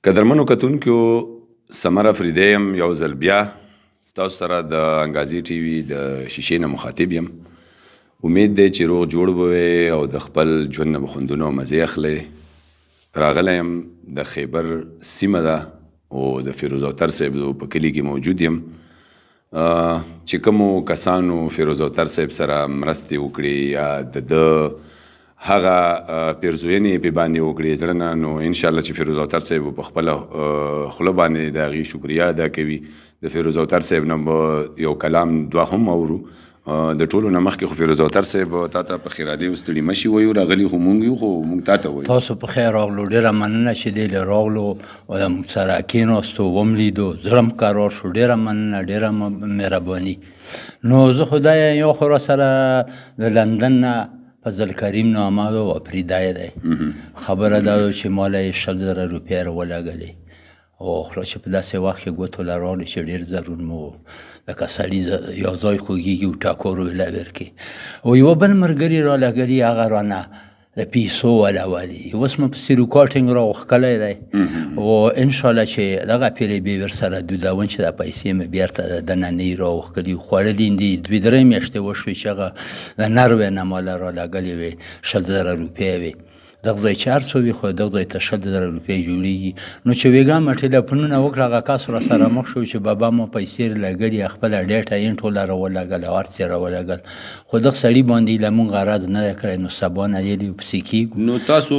قدرمنو کتونکو سمر افریدی یم یو ځل بیا ستاسو سره د انګازي ټي وي د شیشې نه مخاطب یم. امید دی چې روغ جوړ به وئ او د خپل ژوند نه به خوندونه او مزې اخلئ. راغلی یم د خیبر سیمه ده او د فیروز اوتر صاحب په کلي کې موجود یم چې کومو کسانو فیروز اوتر صاحب سره مرستې وکړي یا د هغه پیرزوینې پې باندې وکړي زړه نه، نو انشاءالله چې فیروز اوتر صاحب په خپله خوله باندې د هغې شکریه ادا کوي. د فیروز اوتر صاحب نه به یو کلام دوه هم اورو. د ټولو نه مخکې خو فیروز اوتر صاحب تا ته په خیرالي او ستړي مه شي وایو، راغلي خو مونږ یو، خو مونږ تا ته وایو تاسو په خیر راغلو. ډېره مننه چې دی له راغلو او د موږ سره کېناستو، وم لیدو، زړه م قرار شو. ډېره مننه، ډېره مهرباني. نو زه خدای یو خو را سره د لندن نه فضل کریم نامه و افریدی دی. خبره دا ده چې ما له یې 100,000 روپۍ راولګلې او خو چې په داسې وخت کې ګوتو له راغلې چې ډېر ضرور مو لکه سړي یو ځای خوږېږي او ټاکور ویله ورکړي. او یوه بل ملګري رالګلي هغه رانه د پیسو ولولي. اوس مو پسې ریکارډینګ راوښکلی دی او انشاءالله چې دغه پیرې بې ورسره دودون چې دا پیسې مې بېرته د دنه نه یې راوښکلي. خوړلي دي 2-3 میاشتې وشوې چې هغه د نروې نه ماله رالګلې وې 100,000 روپۍ وې. دغه ځای چې هر څه وي خو دغه ځای ته 100,000 روپۍ جوړېږي. نو چې ویګا مې ټېلیفونونه وکړه هغه کس را سره مخ شو چې بابا مو پیسې لګلي، خپله ډېټه یې ټوله راولګل او هر څه یې راولګل، خو دغه سړي باندې له مونږ غرض نه دی کړی. نو سبا نه یې پسې کېږو. نو تاسو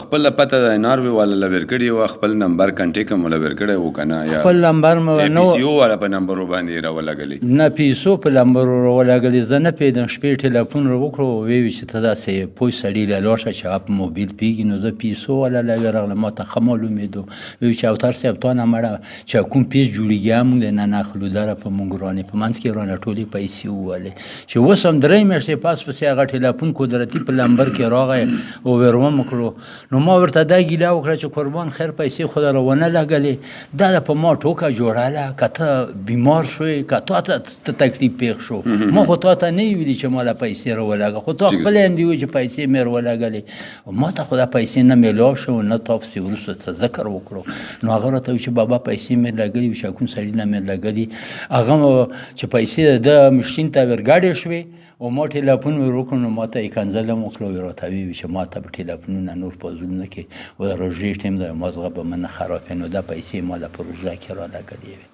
خپله پته د ناروې والا له ور کړې وه، خپل نمبر کنټیک هم له ور کړی و که نه؟ خپل نمبر مې نه پي سي او والا په نمبرو باندې یې راولګلې؟ نه پیسو په نمبرو راولګلې. زه نه پوهېدم، شپې ټېلیفون وکړو ویې وي چې ته داسې پوه سړي له لاړ شه چې هغه په موبیل پوهېږي. نو زه پیسو والا له ورغلم، ما ته ښه معلومېدو. ویل چې اوتر صاحب تا نه مړه چې کوم پیس جوړېږي هم موږ نه ناخلو دره په موږ رانې په منځ کې رانه ټولې پیسې ووهلې چې اوس هم 3 میاشتې پس پسې هغه ټېلیفون قدرتي په نمبر کې راغی او ور ومکړو. نو ما ورته دا ګیله وکړه چې قربان خیر پیسې خو در ونه لګلې، دا د په ما ټوکه جوړله که ته بیمار شوې که تا ته تکلیف پېښ شو. ما خو تا ته نه یې ویلي چې ما له پیسې راولګه، خو تا خپله یې وایي چې پیسې مې راولګلې. ما ته خو دا پیسې نه میلاو شو نه تا پسې وروسته څه ذکر وکړو. نو هغه راته وایي چې بابا پیسې مې لګلي وي، شاکون سړي نه مې لګلي. هغه چې پیسې د مشین ته ورګډې شوې او ما ټېلیفون ور وکړو، نو ما ته یې کنځله م وکړه. ویې راته ویې چې ما ته به ټېلیفونونه نور په زړونه کې و د روژې ټیم دی مازغه به مه نه خرابې. نو دا پیسې ما له په روژه کې رالګلې وې.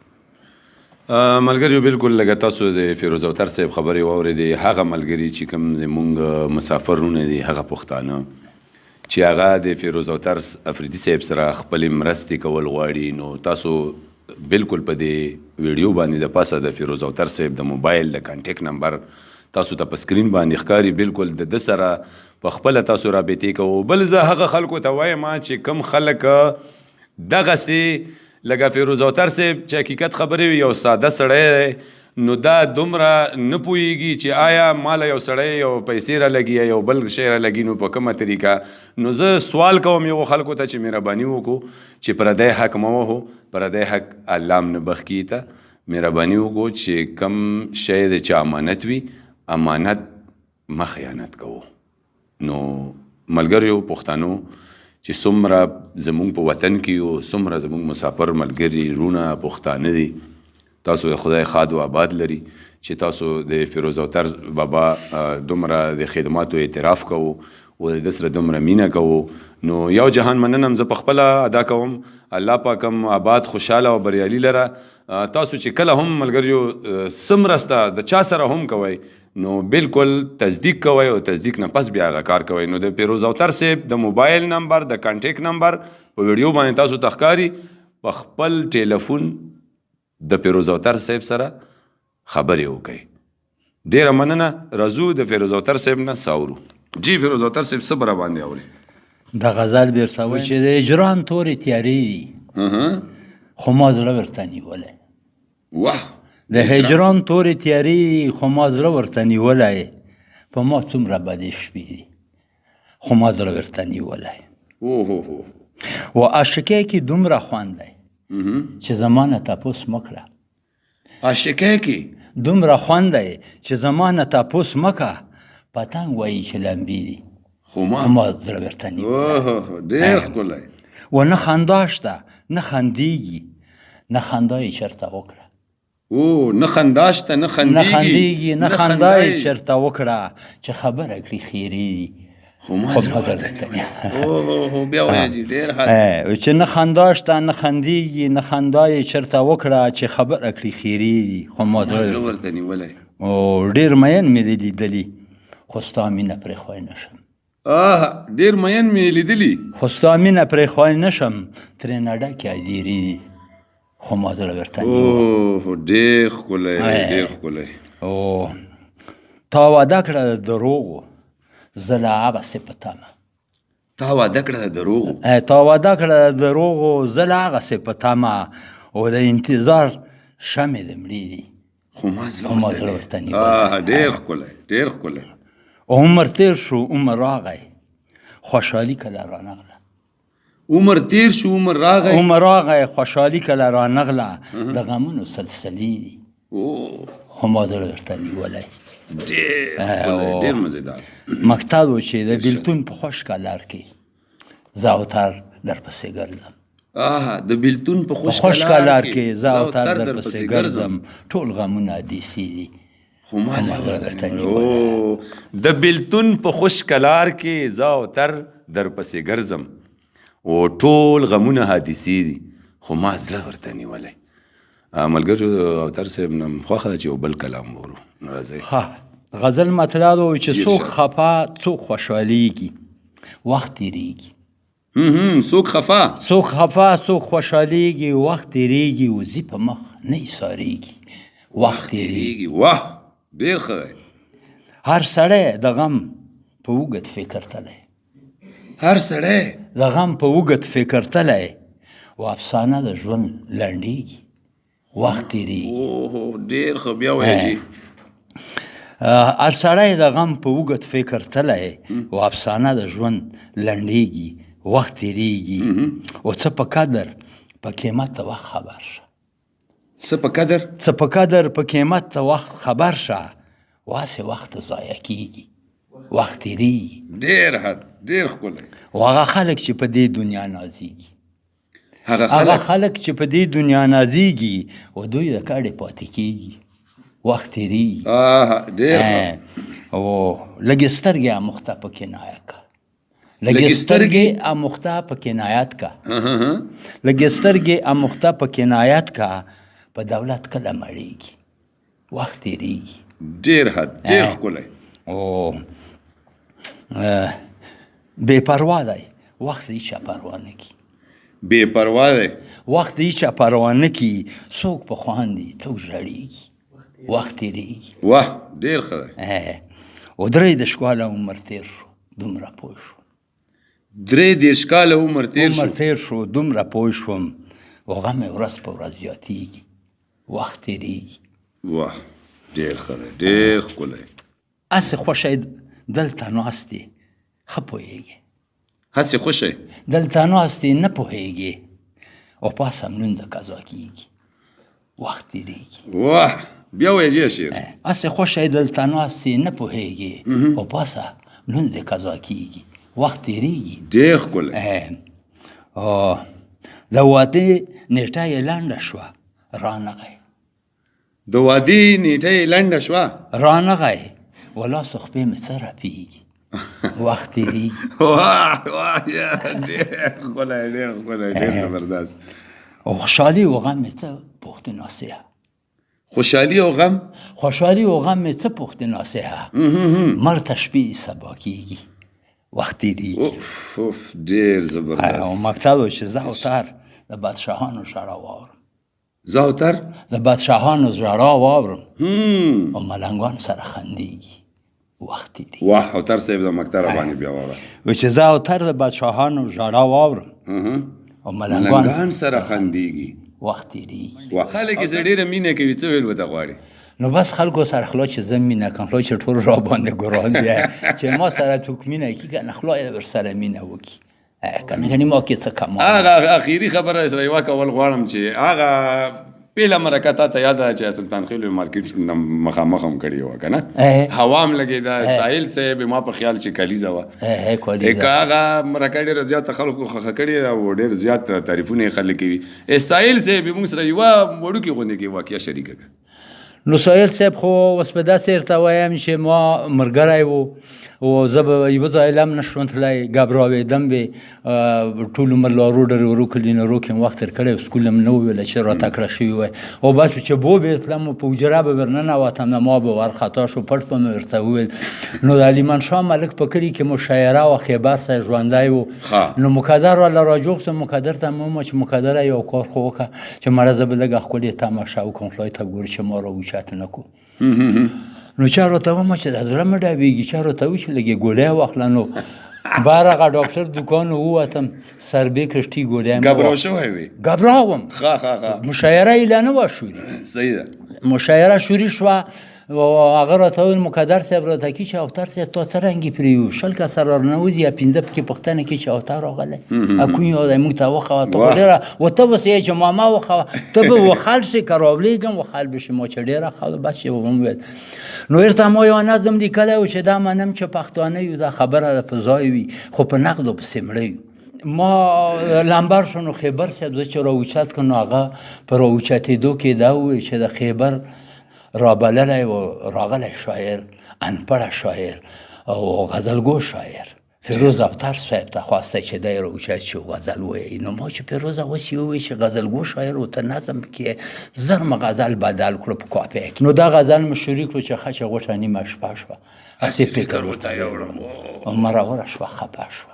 ملګریو بالکل لکه تاسو د فیروز اوتر صاحب خبرې واورېدې. هغه ملګري چې کوم زمونږ مسافرونه دي هغه پښتانه چې هغه د فیروز اوتر افریدي صاحب سره خپلې مرستې کول غواړي، نو تاسو بالکل په دې ویډیو باندې د پاسه د فیروز اوتر صاحب د موبایل د کانټیکټ نمبر تاسو ته په سکرین باندې ښکاري. بالکل د ده سره په خپله تاسو رابطې کوو. بل زه هغه خلکو ته وایم چې کوم خلک دغسې لکه فیروز اوتر صاحب چې حقیقت خبرې وي، یو ساده سړی دی، نو دا دومره نه پوهېږي چې آیا ماله یو سړی یو پیسې را لګي یا یو بل شی را لګي، نو په کومه طریقه. نو زه سوال کوم یو خلکو ته چې مهرباني وکړو چې پردی حق مه وهو، پردی حق الله هم نه بخښي ته. مهرباني وکړو چې کوم شی د چا امانت وي، امانت مه خیانت کوو. نو ملګریو پښتنو چې څومره زمونږ په وطن کې یو، څومره زمونږ مسافر ملګري رونه پښتانه دي، تاسو خدای خاد و آباد لري چې تاسو د فیروز اوتر بابا دومره د خدماتو اعتراف کوو او د ده سره دومره مینه کوو. نو یو جهان مننه هم زه په خپله ادا کوم. الله پاک هم آباد خوشحاله او بریالي لره. تاسو چې کله هم ملګریو څه مرسته د چا سره هم کوئ، نو بالکل تصدیق کوئ او تصدیق نه پس بیا هغه کار کوئ. نو د فیروز اوتر صاحب د موبایل نمبر د کانټیکټ نمبر په ویډیو باندې تاسو ته ښکاري. په خپل ټیلیفون د فیروز اوتر صاحب سره خبرې وکړئ. ډېره مننه. راځو د فیروز اوتر صاحب نه ساورو. جی فیروز اوتر صاحب څه به راباندې اورئ؟ د غزل بیرته وایي چې د هجران تورې تیارې دي خو ما زړه ورته نیولی. واه، د هجران تورې تیارې خو ما زړه ورته نیولی، په ما څومره بدې شپې دي خو ما زړه ورته نیولی. و عاشقۍ کې دومره خوند دی چې زما نه تپوس مه کړه. عاشقۍ کې دومره خوند دی چې زما نه تپوس مه کړه. پتنګ وایي چې لمبې دي خو ما زړه ورته نیولی. ډېر ښکلی. و نه خندا شته نه خندېږي نه خندا یې چېرته وکړه او نه خندا شته نه نه خندېږي خندېږي نه خندا یې چېرته وکړه چې خبره کړي خیرې خو ما زړه ورته نیولی بیا وایه جي ډېر ښه چې نه خندا شته نه خندېږي نه خندا یې چېرته وکړه چې خبره کړي خیرې خو ما زړه ورته نیولی او ډېر مین مې دی لیدلي خو ستا مینه پرېښوی نه شم ډېر مین مې لیدلي خو ستا مینه پرېښوی نه شم ترېنه ډکې هدیرې دي خو ما زړه ورته نیولی ډېر ښکلی ډېر ښکلی او تا واده کړه د دروغو زه له هغسې په تمه تا واده کړه د دروغو تا واده کړه د دروغو زه له هغسې په تمه او د انتظار شمې د مړې دي خو ما زړه ورته نیولی ډېر ښکلی ډېر ښکلی عمر تیر شو عمر راغی خوشحالي کله رانغله عمر تیر شو عمر راغی عمر راغی خوشحالي کله رانغله د غمونو سلسلې دي خو ما زړه ورته نیولی ډېر مزېدار مقصد و چې د بیلتون په خوش کلار کې زه اوتر در پسې ګرځم د بیلتون په خوش کلار کې زه اوتر در پسې ګرځم ټول غمونه دیسي دي خو ما زړه ورته نیولی د بیلتون په خوش کلار کې زه اوتر در پسې ګرځم او ټول غمونه حادثې دي خو ما زړه ورته نیولی ملګرو اوتر صاحب نه خوښه ده چې یو بل کلام وورو ښه غزل مطلع ده چې څوک خفا څوک خوشحالیږي وخت تېرېږي څوک خفا څوک خفا څوک خوشحالیږي وخت تېرېږي وزي په مخ نه ایسارېږي وخت تېرېږي واه ډېر ښه دی هر سړی د غم په اوږد فکر تلی هر سړی د غم په اوږد فکر تلی و افسانه د ژوند لنډېږي وخت تېرېږي ډېر ښه بیا وایه جي هر سړی د غم په اوږد فکر تلی و افسانه د ژوند لنډېږي وخت تېرېږي او څه په قدر په قیمت د وخت خبر شه څه په قدر په قیمت د وخت خبر شه واسې وخت ضایع کېږي وخت تېرېږي ډېر حد ډېر ښکلی او هغه خلک چې په دې دنیا نازېږي هغه خلک چې په دې دنیا نازېږي او دوی د کاڼې پاتې کېږي وخت تېرېږي ډېر ښه او لږې سترګې اموخته په کنایه که لږې سترګې اموخته په کنایت که لږې سترګې اموخته په کنایت که په دولت کله مړېږي وخت تېرېږي ډېر حد ډېر ښکلی او بې پروا دی وخت هیچا پروا نه کي بې پروا دی وخت هیچا پروا نه کي څوک په خواندي څوک ژړېږي وخت تېرېږي واه ډېر ښه دی او 23 کاله عمر تېر شو دومره پوه شوم 23 کاله عمر تېر شو دومره پوه شوم او غم مې ورځ په ورځ زیاتېږي وخت تېرېږي واه ډېر ښه دی ډېر ښکلی هسې خوښی دلته ناست یې ښه پوهېږې هسې خوښی دلته ناست یې نه پوهېږې او پاس همنون د قضا کېږي وخت تېرېږي واه بیا وایه جي شعر هسې خوښی دلته ناست یې نه پوهېږې او پاسه لونځ د قضا کېږي وخت تېرېږي ډېر ښکلی د واده نیټه یې لنډه شوه رانغی د واده نیټه یې لنډه شوه رانغی ولاس خپې مې څه رپېږي وخت تېرېږي واه واه ډېر ښکلی ډېر ښکلی ډېر زبردست او خوشحالي او غم مې څه پوښتې ناصحه خوشحالي او غم مې څه پوښتې ناصحه مړ ته شپې سبا کېږي وخت تېرېږي اوف ډېر زبردست او مقصد و چې زه اوتر د بادشاهانو ژړا واورم زه اوتر د بادشاهانو ژړا واورم او ملنګان سره خندېږي وخت تېرېږي واه اوتر صاحب د مکتب راباندې بیا ووایه و چې زه اوتر د بادشاهانو ژړا واورم او ملنګان سره خندېږي وخت تېرېږي خلک یې زه ډېره مینه کوي څه ویل ورته غواړي نو بس خلکو سره خلا چې زه مینه کوم خلا چې ټول راباندې ګران دی چې ما سره څوک مینه کړي که نه خلا یې ورسره مینه وکړي که نه ما کې څه کمال هغه اخري خبره سره یوه کول غواړم چې هغه پیله مرکه تا ته یاده چې سلطان خېلو مارکیټ نه مخامخ هم کړې وه که نه هوا هم لګېده ساحل صاحب ما په خیال چې کلیزه وه که هغه مرکه ډېره زیاته خلکو خوښه کړې ده او ډېر زیات تعریفونه یې خلک کوي ساحل صاحب موږ سره یوه وړوکې غوندې کې واقعه شریکه کړه نو ساحل صاحب خو اوس په داسې ورته وایم چې ما ملګری و او زه به یوه ځای هم نشوم تللی ګبراوېدم به ټول عمر لارو ډرې ورو کلي نه ورو کې م وخت تېر کړی سکول هم نه وویله چې را تکړه شوي وای او بس چې بوبې تلم په حجره به ورننوتم ما به وارخطا شو پټ به مې ورته وویل نو د علیمنشاه ملک په کلي کې مشاعره وه خیبر صاحب ژوندی و نو مقدر والا راجوختم مقدر ته مې ومه چې مقدره یو کار خو وکړه چې مړه زه به لږه ښکلې تماشه وکړم خدای ته ګوري چې ما را اوچت نه کړو نو چا راته ومه چې د زړه مې ډابېږي چا راته ووایي چې لږ یې ګولۍ واخله نو بهر هغه ډاکټر دوکان ووتم سربیک رشتي ګولۍ مې ګبرا شوی وې ګبرا وم مشاعره یې لا نه وه شوري صحیح ده مشاعره شوري شوه و هغه راته وویل مقدر صاحب راته کې چې اوتر صاحب تا څه رنګې پرې یو 20 کسه راننوځي یا 15 پکې پوښتنه کې چې اوتر راغلی اکوی یو دی موږ ته وښوه ته خو ډېره و ته به څه یې چې ماما وښوه ته به وخال شې که راولېږم وخال به شي ما چې ډېره ښه ده بس چې به مې وویل نو ورته ما یو نظم لیکلی و چې دا منم چې پښتانه یو دا خبره په ځای وي خو په نقدو پسې مړه یو ما لمبر شو نو خیبر صاحب زه چې راوچت کړم نو هغه په راوچتېدو کې دا وویل چې د خیبر رابللی و راغلی شاعر انپړه شاعر او غزلګو شاعر فیروز افطر صاحب ته خواسته چې دی راوچت شي غزل ووایي نو ما چې فیروز اوس یې ووایي چې غزلګو شاعر و ته نظم کې زر مې غزل بدل کړو په کاپۍ کې نو دا غزل مې شروع کړو چې ښه چې غوټه نیمه شپه شوه هسې فکر ورته یوړم او مروره شوه خفه شوه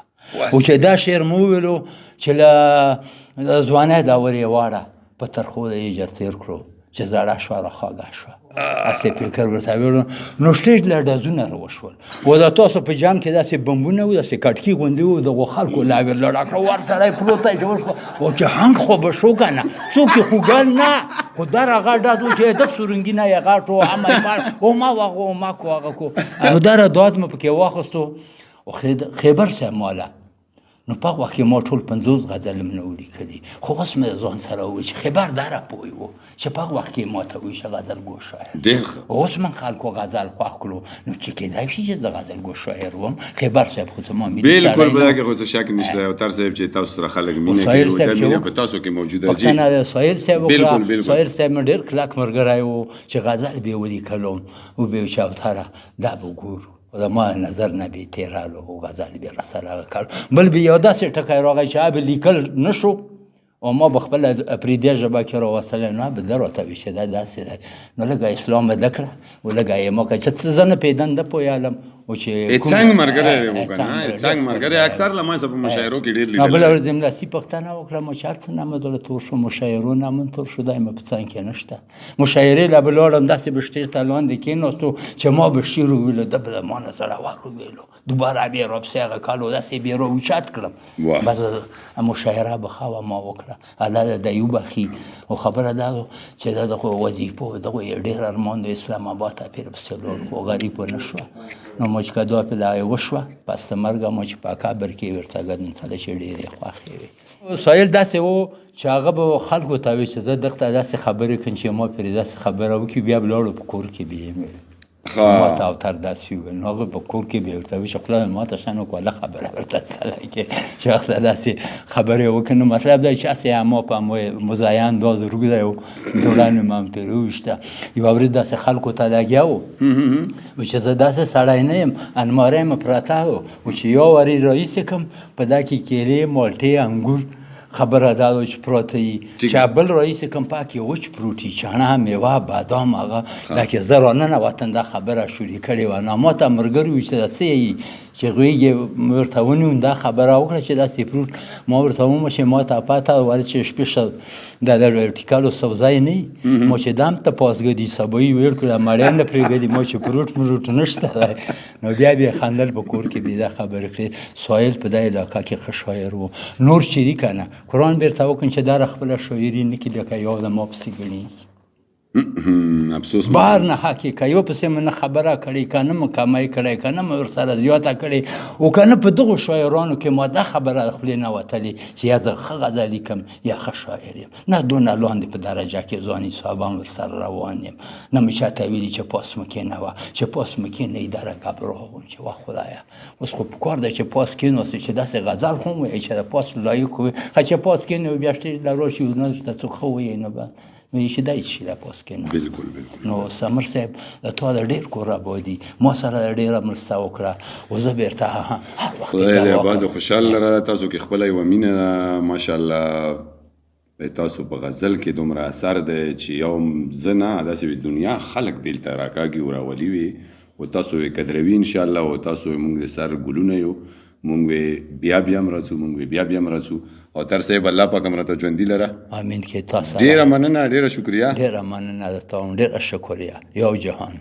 او چې دا شعر مې وویلو چې له ځوانۍ دور یې واړه په ترخو د یې جر تېر کړو چې زړه شوه را خوږه شوه هسې فکر ورته ویلو نو سټیج له ډزونه راوشول و د تاسو په جام کې داسې بمبونه و داسې کټکي غوندې و دغو خلکو لاویر لړا کړه ور سړی پروت دی چې وشوه او چې هنګ خو به شو که نه څوک یې خوږل نه خو در هغه ډز و چې دک سرنګي نه یې غاټو عمل مار او ما واغو او ما کو هغه کو نو دره داد مې پکې واخیستو او خیبر صاحب ماله نو په وخت کې ما ټول 50 غزل مې نه ولیکلي خو اوس مې ځان سره ووایي چې خیبر دا راپوی و چې په وخت کې ما ته وایي چې غزلګو شاعر ډېر ښه اوس من خلکو غزل خوښ کړو نو چې کېدای شي چې زه غزلګو شاعر وم خیبر صاحب خو زما ملي بالکل په دا کې خو څه شک نشته اوتر صاحب چې تاسو سره خلک مینه کوي او د مینه په تاسو کې موجوده دي پښتانه ساحل صاحب وکړه ساحل صاحب مې ډېر کلک ملګری و چې غزل به یې ولیکلم او به یې چې اوتره دا به ګورو د ما نظر نه به تیرالو او غزل به رسره کړ بل به یو داسې ټکی راغی چې به لیکل نشو او ما به خپله پرېدې ژبه کې راوستلی نو به ده راته وایي چې دا داسې دی نو لږه اسلام به زده کړه او لږه یې ما کړه چې څه زه نه پېدنده پوهېدم او چې څنګ ملګری و که نه څنګ ملګری اکثر له ما سره په مشاعرو کې ډېر لیدلی بله ورځ املاسي پوښتنه وکړه ما چې هر څه نامه زړه تور شو مشاعرو نامه تور شو دی مې په څنګ کې نشته مشاعرې له به لاړم داسې به شټېج ته لاندې کېناستو چې ما به شعر وویلو ده به د ما نه زړور وویلو دوباره بیا راپسې هغه کال و داسې بیا راوچت کړم بس مشاعره به ښه وه ما وکړه الله د یو بخي او خبره دا چې دا د وظیفو دغه یې ډېر ارمان د اسلام آباد ته پیر پسې لاړ خو غریب ونه شوه نو ما چې که دا پله وشوه پس د مرګه ما چې په قبر کې ورته ګدن سره چې ډېرې خوښې وې سایل داسې و چې هغه به خلکو ته وایي چې زه دغته داسې خبرې کوم چې ما پرې داسې خبره وکړي بیا به لاړو په کور کې به یې ویل ما ته اوتر داسې وویل نو هغه په کور کې به یې ورته وایي چې خدای ما ته شان وکړه خبره ورته سره کې چې وخته داسې خبرې وکړي نو مطلب دا چې هسې ما په مزاین دا زرګ دی و دوران مې هم پرې وویشته یوه ورځ داسې خلکو ته لګیا و چې زه داسې سړی نه یم المارۍ مې پرته و چې یو وارې رایسې کړم په دا کې کیلې مالټې انګور خبره دا ده چې پروته وي چې بل رئیس کوم پاکې وچ پروټي چاڼه میوه بادام هغه دا کې زه راننوتم دا خبره شروع کړې وه نو ما ته ملګري وي چې دا څه یي چې هغوی یې ورته ونیوم دا خبره وکړه چې داسې فروټ ما ورته ومه چې ما ته پته وله چې شپېشه دا د ټیکالو سبزی نه وي ما چې دا هم ته پاسګدي سبویي ویل کړه مړی نه پرېږدي ما چې فروټ مروټ نشته دی نو بیا بیا خندل په کور کې بیا دا خبرې کړې سایل په دا علاقه کې ښه شاعر و نور چې دي که نه قرآن بیرته وکړم چې دا خپله شاعري نه کړي لکه یو د ما پسې ګڼي افسوس بار نه حقې که یو پسې مې نه خبره کړې که نه مې کمی کړی که نه مې ورسره زیاته کړې او که نه په دغو شاعرانو کې ما دا خبره خولې نه وتلې چې یا زه ښه غزل لیکم یا ښه شاعر یم نه دونه لاندې په درجه کې ځواني صاحبان ورسره روان یم نه مې چاته ویلي چې پاس مې کېنوه چې پاس مې کېنوي دره ګبراغ وم چې واه خدایه اوس خو پکار ده چې پاس کېناستې چې داسې غزل خو هم وایي چې د پاس لایق وي ښه چې پاس کېنوي بیا شتې له راشي نه ته څوک ښه وایي نو به وایي چې دا شي د پاس کېنوي بالکل نو سمر صاحب د تا د ډېر کور آبادي ما سره ډېره مرسته وکړه او زه بېرته هر وخت خدای دې آباد خوشحال لره تاسو کې خپله یوه مینه ده ماشاءالله تاسو په غزل کې دومره اثر دی چې یو زه نه داسې دنیا خلک دلته راکاږي او راولي وي او تاسو یې قدروي انشاءالله او تاسو موږ د سر ګلونه یو موږ بیا هم راځو موږ بیا هم راځو او تر صاحب الله پاک هم راته ژوندي لره امین کې تاسو ډېره مننه ډېره شکریه ډېره مننه د تا هم ډېره شکریه یو جهان